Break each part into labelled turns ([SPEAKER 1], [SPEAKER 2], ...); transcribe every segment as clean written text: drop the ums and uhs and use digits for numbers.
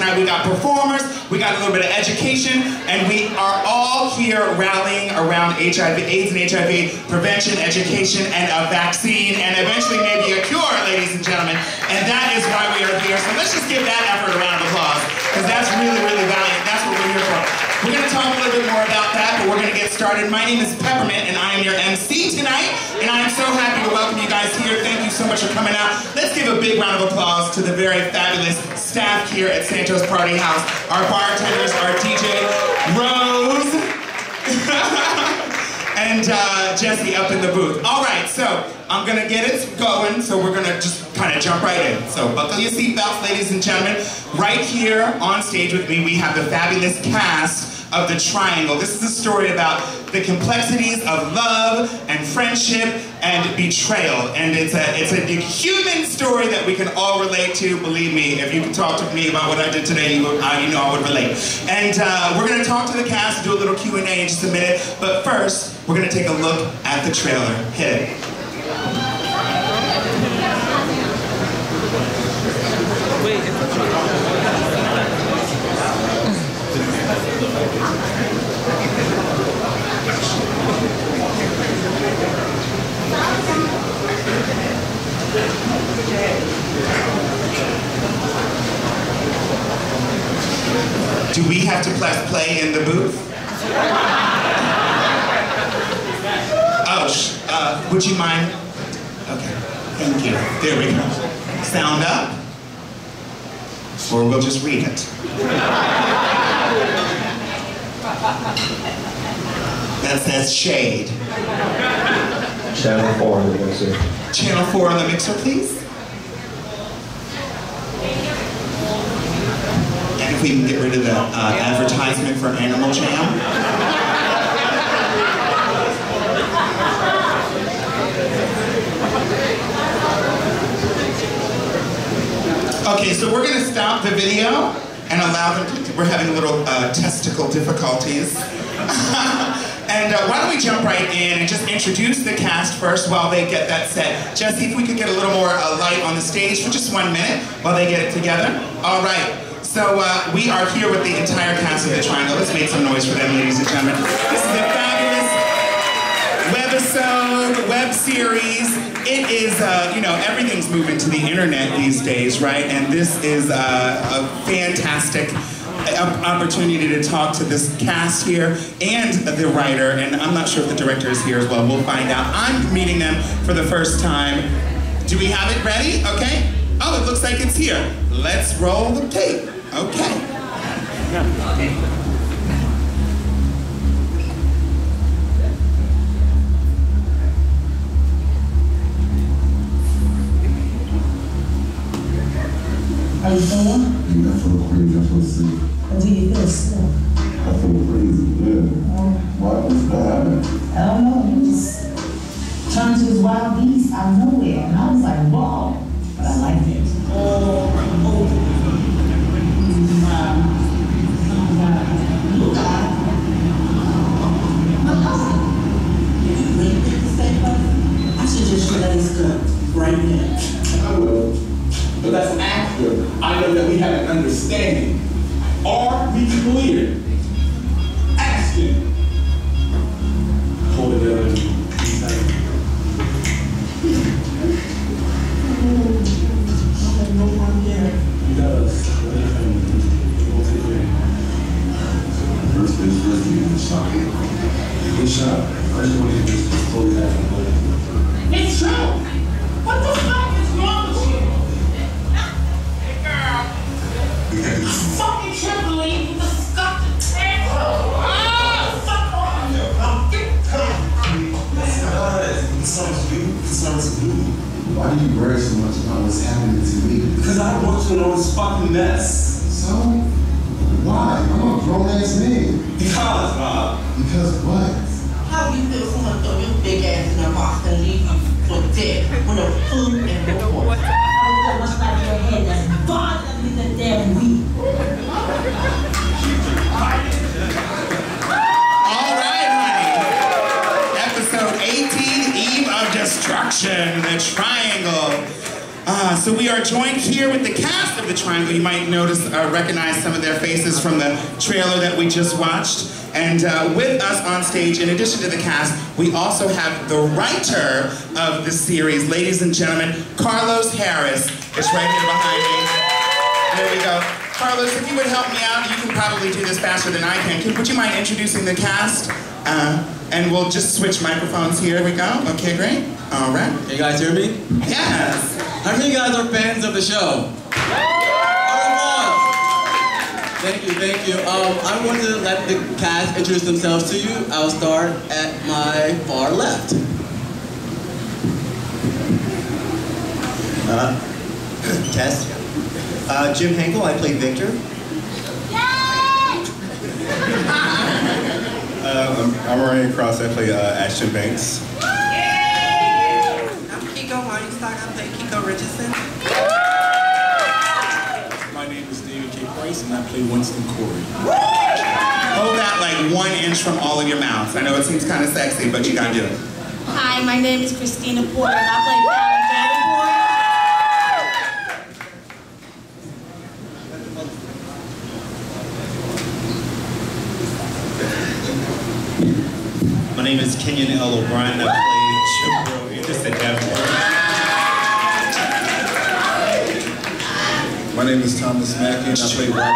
[SPEAKER 1] tonight. We got performers, we got a little bit of education, and we are all here rallying around HIV, AIDS and HIV prevention, education, and a vaccine, and eventually maybe a cure, ladies and gentlemen. And that is why we are here. So let's just give that effort a round of applause, because that's really, really valiant. That's what we're here for. We're going to talk a little bit more about that, but we're going to get started. My name is Peppermint, and I am your MC tonight, and I am so happy to welcome you guys here. Thank you so much for coming out. Let's give a big round of applause to the very fabulous staff here at Santos Party House. Our bartenders, our DJ, Rose, and Jesse up in the booth. All right, so I'm going to get it going, so we're going to just kind of jump right in. So buckle your seatbelts, ladies and gentlemen. Right here on stage with me, we have the fabulous cast of The Triangle. This is a story about the complexities of love and friendship and betrayal. And it's a human story that we can all relate to. Believe me, if you can talk to me about what I did today, you know I would relate. And we're going to talk to the cast, do a little Q&A in just a minute. But first, we're going to take a look at the trailer. Hit it. Do we have to press play in the booth? Oh, would you mind? Okay, thank you. There we go. Sound up, or we'll just read it. That says shade.
[SPEAKER 2] Channel 4 on the mixer.
[SPEAKER 1] Channel 4 on the mixer, please. And if we can get rid of the advertisement for Animal Jam. Okay, so we're going to stop the video and allow them to, we're having a little testicle difficulties. And why don't we jump right in and just introduce the cast first while they get that set. Jesse, if we could get a little more light on the stage for just 1 minute while they get it together. All right, so we are here with the entire cast of The Triangle. Let's make some noise for them, ladies and gentlemen. This is a fabulous webisode, web series. It is, you know, everything's moving to the internet these days, right? And this is a fantastic opportunity to talk to this cast here and the writer, and I'm not sure if the director is here as well. We'll find out. I'm meeting them for the first time. Do we have it ready? Okay. Oh, it looks like it's here. Let's roll the tape. Okay.
[SPEAKER 3] How you feeling?
[SPEAKER 4] Yeah, I feel crazy. I feel sick.
[SPEAKER 3] Or do you feel sick?
[SPEAKER 4] I feel crazy, yeah. Why? What's that happening?
[SPEAKER 3] I don't know. You just turned to this wild beast out of nowhere. And I was like, wow. But I liked it.
[SPEAKER 5] I should just release the right now.
[SPEAKER 6] I will. But that's after I know that we have an understanding. Are we clear? Action. Hold it down. He does. We'll take it.
[SPEAKER 4] First things first, you get the shot.
[SPEAKER 6] Good shot. I just want to just pull it out.
[SPEAKER 5] It's true. What the fuck is wrong with you? I fucking can't believe you disgusted asshole. Fuck off.
[SPEAKER 4] Concerns you. Why do you worry so much about what's happening to me?
[SPEAKER 6] Because I don't want you to know this fucking mess.
[SPEAKER 4] So? Why? I'm a grown-ass man.
[SPEAKER 6] Because, Bob.
[SPEAKER 4] Because what?
[SPEAKER 5] How do you feel someone throw your big ass in a box and leave you for dead with no food and no water?
[SPEAKER 3] How much like your head that's bothering me to damn week?
[SPEAKER 1] All right, honey. Episode 18, Eve of Destruction, The Triangle. So we are joined here with the cast of The Triangle. You might notice, recognize some of their faces from the trailer that we just watched. And with us on stage, in addition to the cast, we also have the writer of the series. Ladies and gentlemen, Carlos Harris is right here behind me. There we go. Carlos, if you would help me out, you can probably do this faster than I can. Would you mind introducing the cast? And we'll just switch microphones here. We go. Okay, great. All right.
[SPEAKER 2] Can you guys hear me?
[SPEAKER 1] Yes.
[SPEAKER 2] How many of you guys are fans of the show? Thank you, thank you. I'm going to let the cast introduce themselves to you. I'll start at my far left.
[SPEAKER 7] Test. Jim Henkel, I play Victor.
[SPEAKER 4] I'm Ryan Cross, I play Ashton Banks.
[SPEAKER 5] I'm Kiko Weinstock. I play Kiko Richardson.
[SPEAKER 6] My name is David K. Price, and I play Winston Corey.
[SPEAKER 1] Hold that like 1 inch from all of your mouths. I know it seems kind of sexy, but you gotta do it.
[SPEAKER 8] Hi, my name is Christina Porter, and I play Valerie Davenport.
[SPEAKER 7] My name is Kenyon L. O'Brien, I play Chipro Anderson Davenport.
[SPEAKER 4] My name is Thomas Mackey, and I play Robert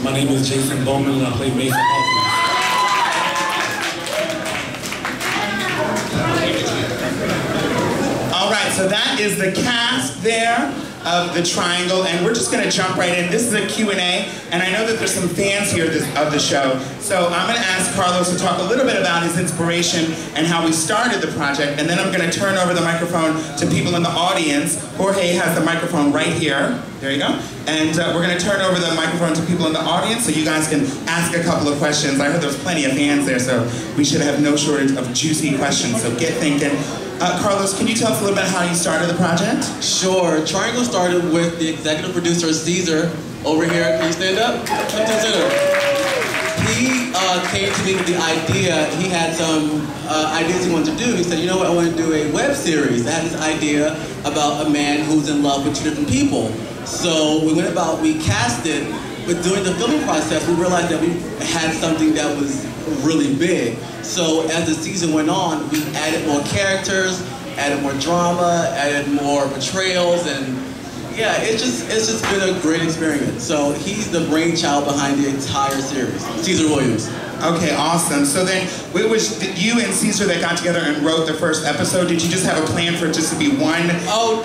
[SPEAKER 6] My name is Jason Bowman, and I play Mason Hawkins.
[SPEAKER 1] All right, so that is the cast there of The Triangle, and we're just gonna jump right in. This is a Q&A, and I know that there's some fans here of the show, so I'm gonna ask Carlos to talk a little bit about his inspiration and how we started the project, and then I'm gonna turn over the microphone to people in the audience. Jorge has the microphone right here. There you go. And we're gonna turn over the microphone to people in the audience so you guys can ask a couple of questions. I heard there's plenty of fans there, so we should have no shortage of juicy questions, so get thinking. Carlos, can you tell us a little bit how you started the project?
[SPEAKER 2] Sure. Triangle started with the executive producer, Caesar, over here. Can you stand up? Come to the center. He came to me with the idea. He had some ideas he wanted to do. He said, you know what, I want to do a web series. I had this idea about a man who's in love with two different people. So we went about, we cast it, but during the filming process, we realized that we had something that was really big. So as the season went on, we added more characters, added more drama, added more portrayals, and yeah, it's just been a great experience. So he's the brainchild behind the entire series, Caesar Williams.
[SPEAKER 1] Okay, awesome. So then, it was you and Caesar that got together and wrote the first episode. Did you just have a plan for it just to be one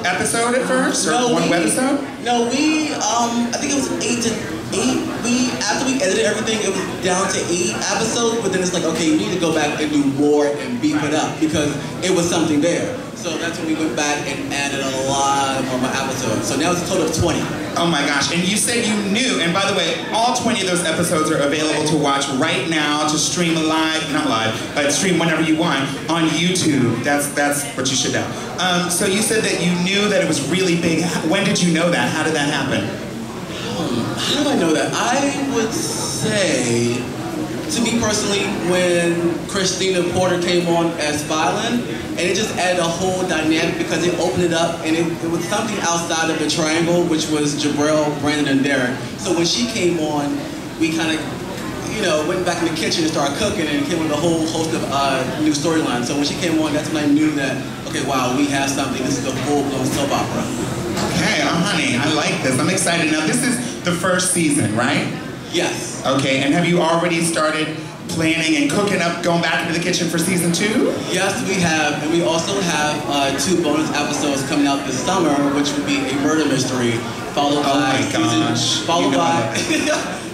[SPEAKER 1] episode at first, or one webisode?
[SPEAKER 2] No, we, I think it was 8 to 8. After we edited everything, it was down to 8 episodes, but then it's like, okay, you need to go back and do more and beef it up, because it was something there. So that's when we went back and added a lot more episodes. So now it's a total of 20.
[SPEAKER 1] Oh my gosh, and you said you knew, and by the way, all 20 of those episodes are available to watch right now, to stream live, not live, but stream whenever you want on YouTube. That's what you should know. So you said that you knew that it was really big. When did you know that? How did that happen?
[SPEAKER 2] How do I know that? I would say, to me personally, when Christina Porter came on as Phylon, and it just added a whole dynamic because it opened it up, and it was something outside of the triangle, which was Jabril, Brandon, and Derek. So when she came on, we kind of, you know, went back in the kitchen and started cooking, and came with a whole host of new storylines. So when she came on, that's when I knew that, okay, wow, we have something. This is a full-blown soap opera.
[SPEAKER 1] Okay, honey, I like this. I'm excited. Now, this is the first season, right?
[SPEAKER 2] Yes.
[SPEAKER 1] Okay, and have you already started planning and cooking up, going back into the kitchen for season 2?
[SPEAKER 2] Yes, we have, and we also have 2 bonus episodes coming out this summer, which would be a murder mystery, followed by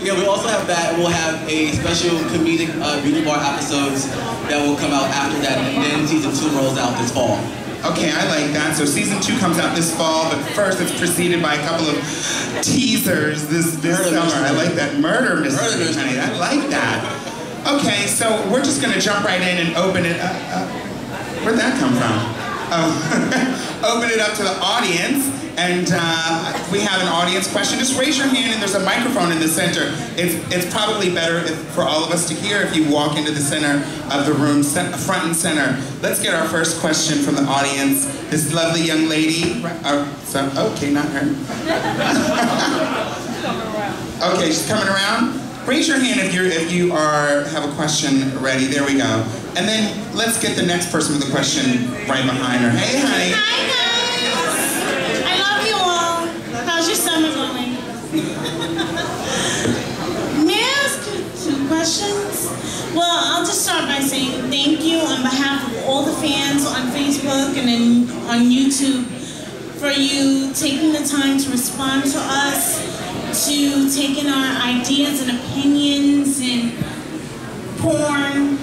[SPEAKER 2] yeah, we also have that, and we'll have a special comedic beauty bar episodes that will come out after that, and then season 2 rolls out this fall.
[SPEAKER 1] Okay, I like that. So season 2 comes out this fall, but first it's preceded by a couple of teasers this summer. I like that. Murder mystery, honey. I like that. Okay, so we're just gonna jump right in and open it up. Where'd that come from? Oh, open it up to the audience. And we have an audience question. Just raise your hand, and there's a microphone in the center. It's probably better for all of us to hear if you walk into the center of the room, front and center. Let's get our first question from the audience. This lovely young lady. Okay, not her. Okay, she's coming around. Raise your hand if you have a question ready. There we go. And then let's get the next person with a question right behind her. Hey, honey.
[SPEAKER 8] Hi, guys. I love you all. How's your summer going? May I ask you 2 questions? Well, I'll just start by saying thank you on behalf of all the fans on Facebook and on YouTube for you taking the time to respond to us, to taking our ideas and opinions and porn.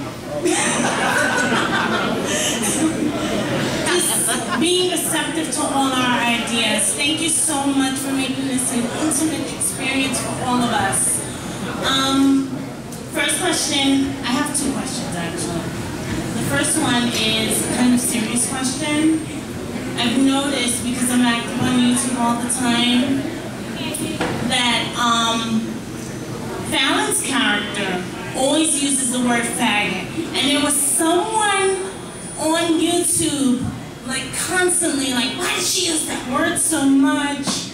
[SPEAKER 8] Just being receptive to all our ideas. Thank you so much for making this an intimate experience for all of us. First question, I have 2 questions actually. The first one is kind of a serious question. I've noticed, because I'm active on YouTube all the time, that Fallon's character always uses the word faggot. And there was someone on YouTube, like constantly, like, why does she use that word so much?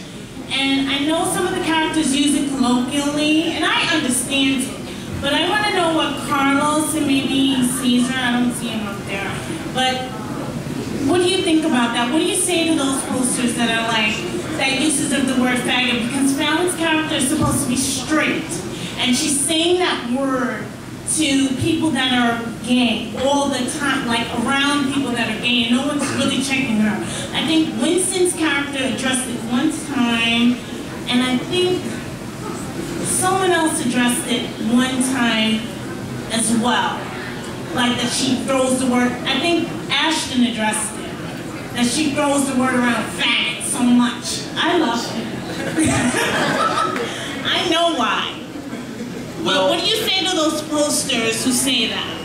[SPEAKER 8] And I know some of the characters use it colloquially, and I understand it. But I want to know what Carlos and maybe Caesar, I don't see him up there, but what do you think about that? What do you say to those posters that are like, that uses of the word faggot? Because Fallon's character is supposed to be straight, and she's saying that word to people that are gay all the time, like around people that are gay, and no one's really checking her. I think Winston's character addressed it one time, and I think someone else addressed it one time as well. Like that she throws the word, I think Ashton addressed it, that she throws the word around faggot so much. I love it. I know why. Well, what do you say to those posters who say that?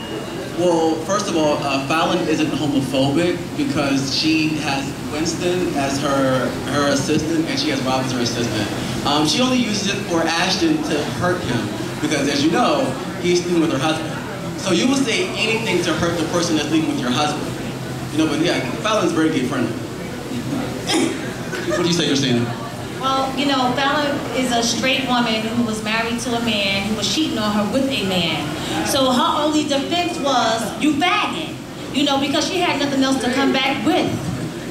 [SPEAKER 2] Well, first of all, Fallon isn't homophobic because she has Winston as her assistant and she has Rob as her assistant. She only uses it for Ashton to hurt him because, as you know, he's sleeping with her husband. So you will say anything to hurt the person that's sleeping with your husband. You know, but yeah, Fallon's very gay friendly. What do you say, Christina?
[SPEAKER 3] Well, you know, Fallon is a straight woman who was married to a man who was cheating on her with a man. So her only defense was, you faggot. You know, because she had nothing else to come back with.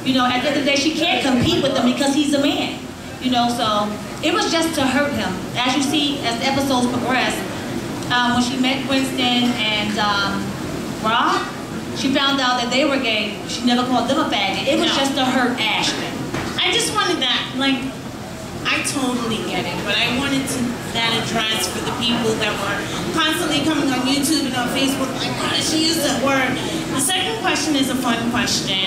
[SPEAKER 3] You know, at the end of the day, she can't compete with him because he's a man. You know, so it was just to hurt him. As you see, as the episodes progress, when she met Winston and Rob, she found out that they were gay. She never called them a faggot. It was just to hurt Ashton.
[SPEAKER 8] I just wanted that, like, I totally get it, but I wanted that addressed for the people that were constantly coming on YouTube and on Facebook, like, why did she use that word? The second question is a fun question.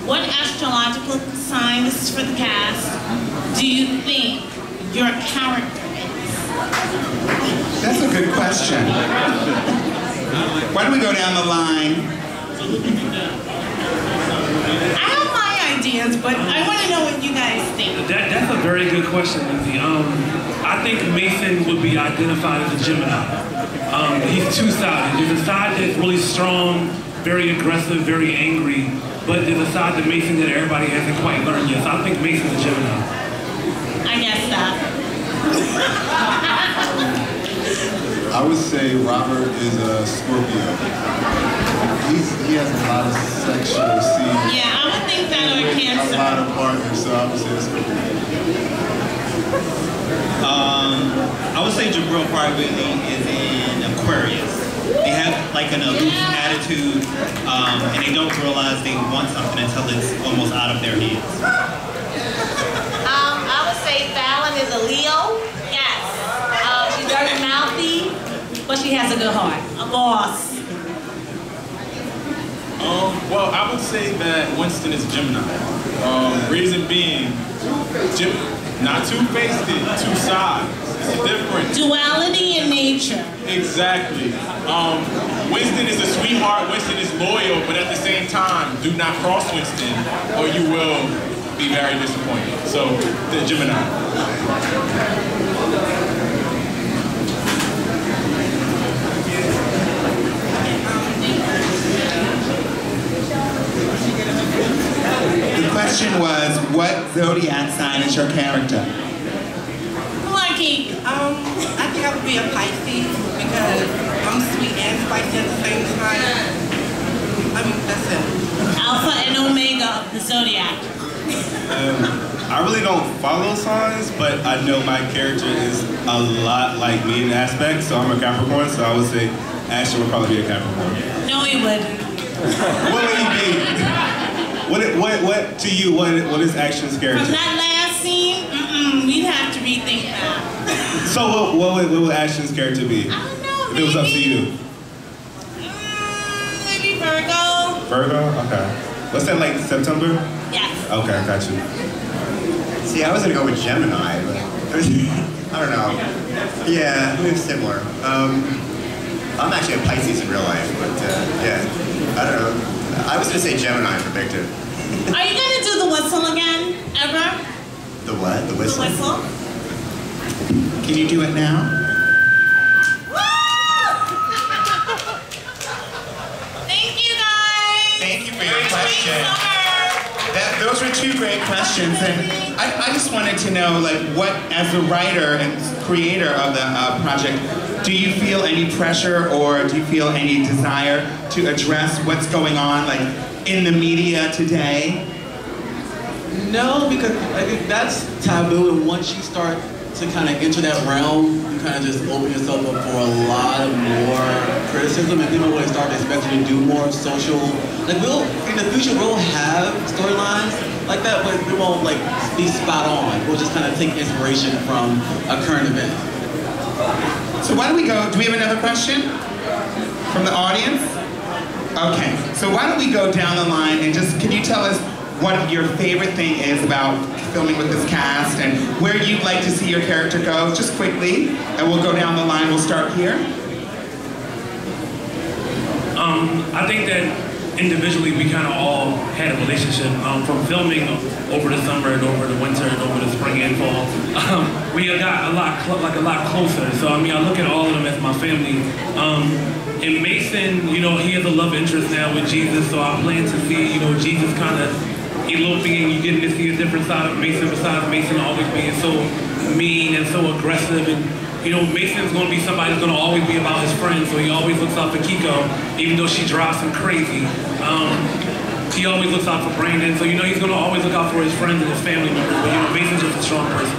[SPEAKER 8] What astrological sign, this is for the cast, do you think your character is?
[SPEAKER 1] That's a good question. Why don't we go down the line?
[SPEAKER 8] I have my ideas, but I want to know what you guys think.
[SPEAKER 9] That's a very good question, Lindsay. I think Mason would be identified as a Gemini. He's two-sided. There's a side that's really strong, very aggressive, very angry, but there's a side to Mason that everybody hasn't quite learned yet. So I think Mason's a Gemini.
[SPEAKER 8] I guess that.
[SPEAKER 4] I would say Robert is a Scorpio. He has a lot of sexual scenes.
[SPEAKER 8] Yeah, I would think that or Cancer.
[SPEAKER 4] A lot of partners, so I would say Scorpio.
[SPEAKER 10] I would say Jabril privately is in Aquarius. They have like an aloof attitude, and they don't realize they want something until it's almost out of their hands.
[SPEAKER 3] I would say Fallon is a Leo.
[SPEAKER 8] Yes.
[SPEAKER 3] She's very mouthy, but she has a good heart.
[SPEAKER 8] A boss.
[SPEAKER 6] Well, I would say that Winston is a Gemini. Reason being, not two-faced, two sides. It's a difference.
[SPEAKER 8] Duality in nature.
[SPEAKER 6] Exactly. Winston is a sweetheart, Winston is loyal, but at the same time, do not cross Winston or you will be very disappointed. So, the Gemini.
[SPEAKER 1] The question was, what zodiac sign is your character?
[SPEAKER 8] Lucky.
[SPEAKER 5] I think I would be a Pisces because I'm sweet and spicy at the same time. I mean, that's it.
[SPEAKER 8] Alpha and Omega of the zodiac.
[SPEAKER 6] I really don't follow signs, but I know my character is a lot like me in aspect, so I'm a Capricorn, so I would say Ashton would probably be a Capricorn.
[SPEAKER 8] No, he would.
[SPEAKER 6] What would he be? What to you, what is Ashton's character?
[SPEAKER 8] From that last scene, we'd have to rethink that.
[SPEAKER 6] So what would Ashton's character be?
[SPEAKER 8] I don't know,
[SPEAKER 6] if it was up to you?
[SPEAKER 8] Maybe Virgo.
[SPEAKER 6] Virgo? Okay. What's that, like September?
[SPEAKER 8] Yes.
[SPEAKER 6] Okay, I got you.
[SPEAKER 7] See, I was gonna go with Gemini, but I don't know. Yeah, it's similar. I'm actually a Pisces in real life, but yeah, I don't know. I was gonna say Gemini for Victor.
[SPEAKER 8] Are you gonna do the whistle again, ever?
[SPEAKER 7] The what? The whistle?
[SPEAKER 8] The whistle?
[SPEAKER 1] Can you do it now?
[SPEAKER 8] Thank you, guys.
[SPEAKER 1] Thank you for your question. Those were two great questions, and I just wanted to know, like, what, as a writer and creator of the project, do you feel any pressure or do you feel any desire to address what's going on, like, in the media today?
[SPEAKER 2] No, because I think that's taboo, and once you start to kind of enter that realm, you kind of just open yourself up for a lot of more criticism, and people will start to expect you to do more social. Like, in the future, we'll have storylines like that, but we won't like be spot on. We'll just kind of take inspiration from a current event.
[SPEAKER 1] So why don't we go? Do we have another question from the audience? Okay. So why don't we go down the line and just can you tell us what your favorite thing is about filming with this cast and where you'd like to see your character go, just quickly, and we'll go down the line. We'll start here.
[SPEAKER 9] I think that individually we kind of all had a relationship from filming over the summer and over the winter and over the spring and fall. We got a lot closer. So I mean, I look at all of them as my family. And Mason, you know, he has a love interest now with Jesus, so I plan to see, you know, Jesus kind of eloping and you getting to see a different side of Mason besides Mason always being so mean and so aggressive. And you know, Mason's gonna be somebody that's gonna always be about his friends, so he always looks out for Kiko, even though she drives him crazy. He always looks out for Brandon, so you know he's gonna always look out for his friends and his family members, but you know, Mason's just a strong person.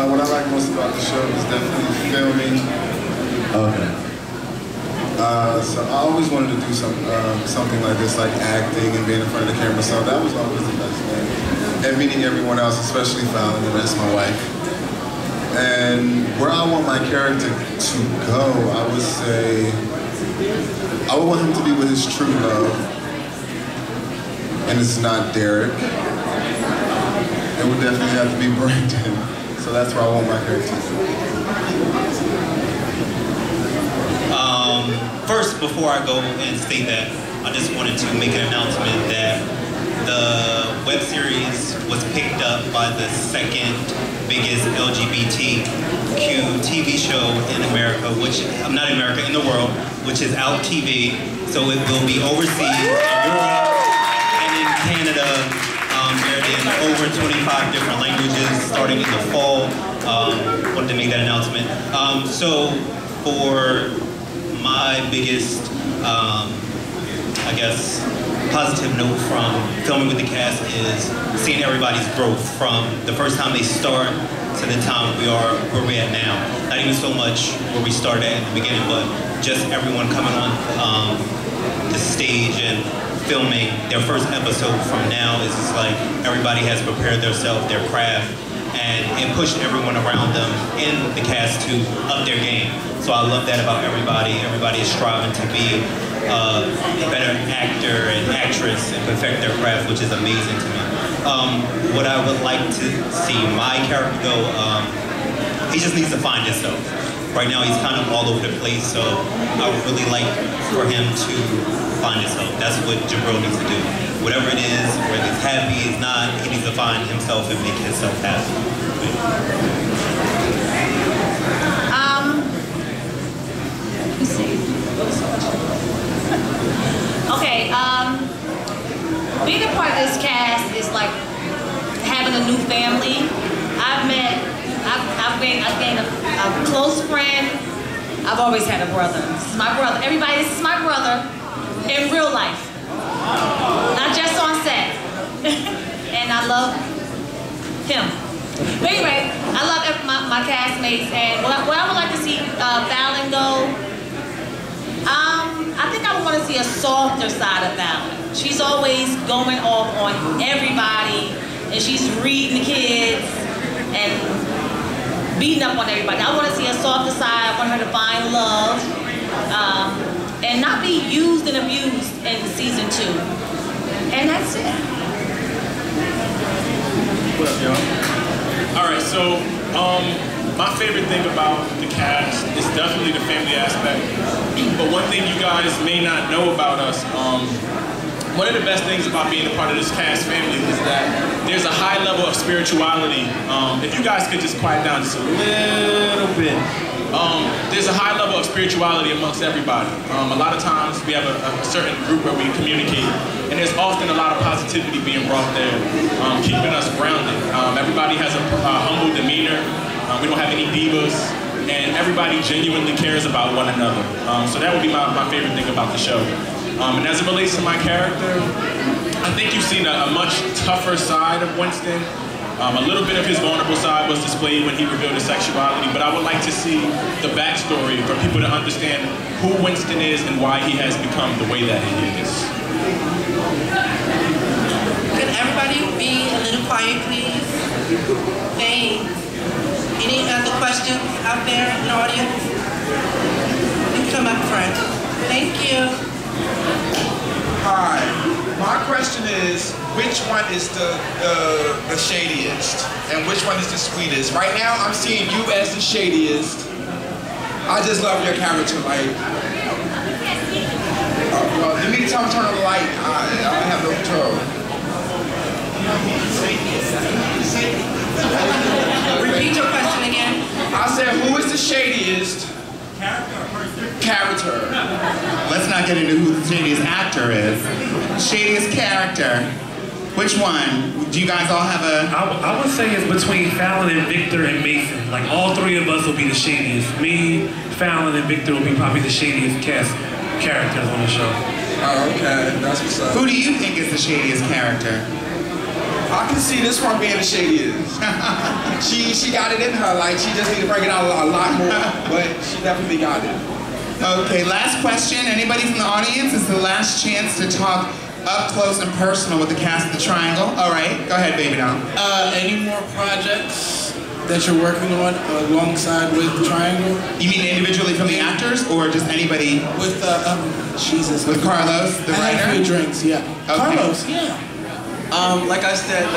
[SPEAKER 4] What I like most about the show is definitely filming. Okay. So I always wanted to do something like this, like acting and being in front of the camera. So that was always the best thing. And meeting everyone else, especially Fallon, and that's my wife. And where I want my character to go, I would say, I would want him to be with his true love. And it's not Derek. It would definitely have to be Brandon. So that's where I want my character to go.
[SPEAKER 10] First, before I go and state that, I just wanted to make an announcement that the web series was picked up by the second biggest LGBTQ TV show in America, in the world, which is Out TV. So it will be overseas in Europe and in Canada. Aired in over 25 different languages starting in the fall. Wanted to make that announcement. So for my biggest, I guess, positive note from filming with the cast is seeing everybody's growth from the first time they start to the time we are where we're at now. Not even so much where we started at the beginning, but just everyone coming on the stage and filming their first episode from now is just like everybody has prepared themselves, their craft, and it pushed everyone around them in the cast to up their game. So I love that about everybody. Everybody is striving to be a better actor and actress and perfect their craft, which is amazing to me. What I would like to see my character go, he just needs to find himself. right now he's kind of all over the place, so I would really like for him to find himself. That's what Jabril needs to do. Whatever it is, whether it's happy, it's not, he needs to find himself and make himself happy.
[SPEAKER 3] Let me see. Okay, being a part of this cast is like having a new family. I've gained a close friend. I've always had a brother. This is my brother. Everybody, this is my brother in real life. Not just on set. And I love him. But anyway, I love my castmates, and what I would like to see Fallon go, I think I would want to see a softer side of Fallon. She's always going off on everybody, and she's reading the kids and beating up on everybody. I want to see a softer side. I want her to find love and not be used and abused in season 2. And that's it.
[SPEAKER 11] What up, y'all? All right, so my favorite thing about the cast is definitely the family aspect. But one thing you guys may not know about us, one of the best things about being a part of this cast family is that there's a high level of spirituality. If you guys could just quiet down just a little bit. There's a high level of spirituality amongst everybody. A lot of times we have a certain group where we communicate, and there's often a lot of positivity being brought there, keeping us grounded. Everybody has a humble demeanor. We don't have any divas, and everybody genuinely cares about one another. So that would be my favorite thing about the show. And as it relates to my character, I think you've seen a much tougher side of Winston. A little bit of his vulnerable side was displayed when he revealed his sexuality, but I would like to see the backstory for people to understand who Winston is and why he has become the way that he is.
[SPEAKER 5] Can everybody be a little quiet, please? Thanks. Any other questions out there in the audience? You can come up front. Thank you.
[SPEAKER 12] Hi. My question is, which one is the shadiest and which one is the sweetest? Right now, I'm seeing you as the shadiest. I just love your character. Like, well, you need to tell me to turn on the light. I have no control.
[SPEAKER 5] Repeat your question again.
[SPEAKER 12] I said, who is the shadiest character?
[SPEAKER 1] Let's not get into who the shadiest actor is. Shadiest character. Which one? Do you guys all have a...
[SPEAKER 9] I would say it's between Fallon and Victor and Mason. Like, all three of us will be the shadiest. Me, Fallon, and Victor will be probably the shadiest characters on the show.
[SPEAKER 12] Oh, okay. That's what's up.
[SPEAKER 1] Who do you think is the shadiest character?
[SPEAKER 12] I can see this one being the shadiest. she got it in her. Like, she just need to bring it out a lot more, but she definitely got it.
[SPEAKER 1] Okay, last question. Anybody from the audience? It's the last chance to talk up close and personal with the cast of The Triangle. All right, go ahead, baby doll.
[SPEAKER 13] Any more projects that you're working on alongside with The Triangle?
[SPEAKER 1] You mean individually from the actors, or just anybody?
[SPEAKER 13] With Jesus.
[SPEAKER 1] With Carlos, the writer?
[SPEAKER 13] I had a few drinks, yeah.
[SPEAKER 1] Okay.
[SPEAKER 13] Carlos, yeah.
[SPEAKER 2] Like I said,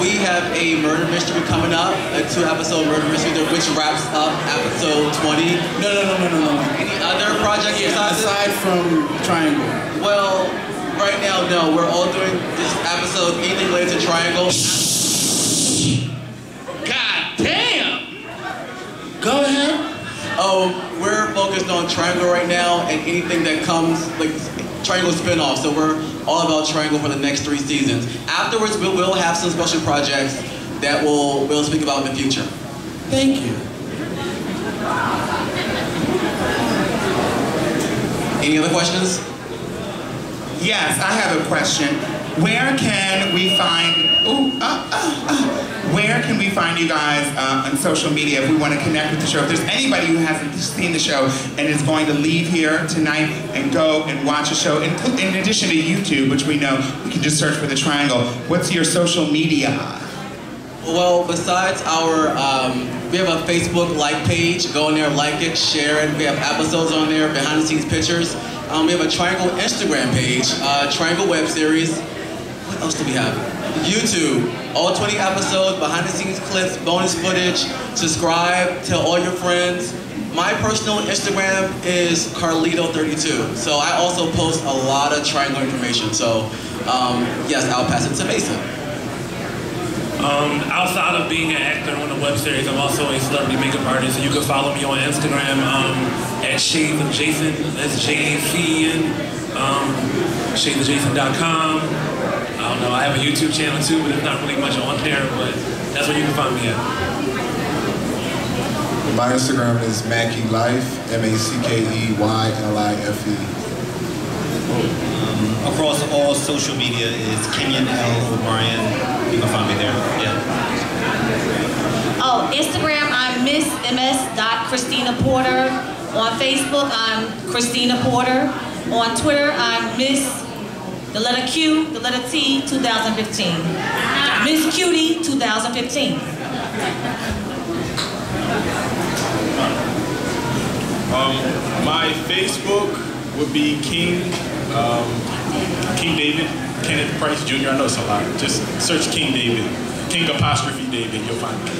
[SPEAKER 2] we have a murder mystery coming up, a 2-episode murder mystery, which wraps up episode 20.
[SPEAKER 13] No.
[SPEAKER 2] Any other projects
[SPEAKER 13] aside from Triangle?
[SPEAKER 2] Well, right now, no. We're all doing this episode, anything related to Triangle.
[SPEAKER 13] God damn! Go ahead.
[SPEAKER 2] Oh, we're focused on Triangle right now, and anything that comes, like Triangle spin-off. So we're all about Triangle for the next 3 seasons. Afterwards, we'll have some special projects that we'll speak about in the future.
[SPEAKER 13] Thank you.
[SPEAKER 2] Any other questions?
[SPEAKER 1] Yes, I have a question. Where can we find? Where can we find you guys on social media if we want to connect with the show? If there's anybody who hasn't seen the show and is going to leave here tonight and go and watch a show, in addition to YouTube, which we know you can just search for The Triangle, what's your social media?
[SPEAKER 2] Well, besides our, we have a Facebook like page. Go in there, like it, share it. We have episodes on there, behind the scenes pictures. We have a Triangle Instagram page, Triangle web series. else do we have? YouTube, all 20 episodes, behind the scenes clips, bonus footage. Subscribe, tell all your friends. My personal Instagram is Carlito32. So I also post a lot of Triangle information. So yes, I'll pass it to Mason.
[SPEAKER 9] Outside of being an actor on a web series, I'm also a celebrity makeup artist. And you can follow me on Instagram at Shades of Jason. That's JACN. ShadesofJason.com. I don't know, I have a YouTube channel too, but there's not really much on there, but that's where you can find me at.
[SPEAKER 4] My Instagram is MackeyLife, MackeyLife.
[SPEAKER 10] Across all social media is Kenyon L. O'Brien. You can find me there. Yeah.
[SPEAKER 3] Oh, Instagram, I'm Miss.Christina Porter. On Facebook, I'm Christina Porter. On Twitter, I'm Miss, the letter Q, the letter T, 2015. Miss Cutie, 2015.
[SPEAKER 11] My Facebook would be King David, Kenneth Price Jr. I know it's a lot. Just search King David, King apostrophe David, you'll find me.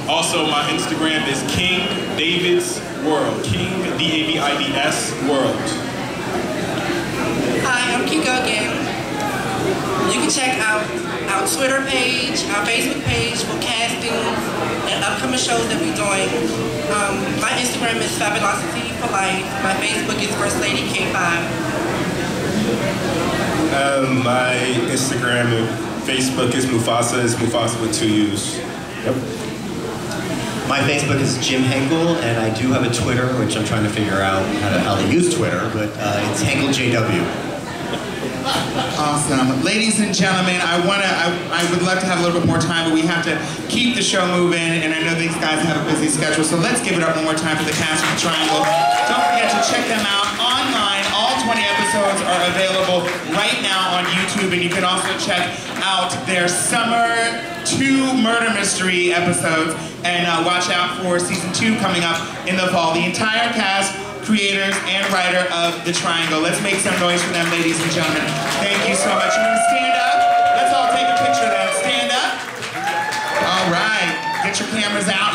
[SPEAKER 11] Also, my Instagram is King David's World, King DAVIDS World.
[SPEAKER 5] Hi, I'm Kiko again. You can check out our Twitter page, our Facebook page for casting and upcoming shows that we're doing. My Instagram is Fabulosity for Life. My Facebook is First Lady K5.
[SPEAKER 6] My Instagram and Facebook is Mufasa. It's Mufasa with 2 U's. Yep.
[SPEAKER 7] My Facebook is Jim Henkel, and I do have a Twitter, which I'm trying to figure out how to use Twitter, but it's HenkelJW.
[SPEAKER 1] Awesome. Ladies and gentlemen, I would love to have a little bit more time, but we have to keep the show moving, and I know these guys have a busy schedule, so let's give it up one more time for the cast of The Triangle. Don't forget to check them out online. All 20 episodes are available right now on YouTube, and you can also check out their Summer 2 Murder Mystery episodes, and watch out for Season 2 coming up in the fall. The entire cast, creators, and writer of The Triangle. Let's make some noise for them, ladies and gentlemen. Thank you so much. You want to stand up? Let's all take a picture then. Stand up. All right. Get your cameras out.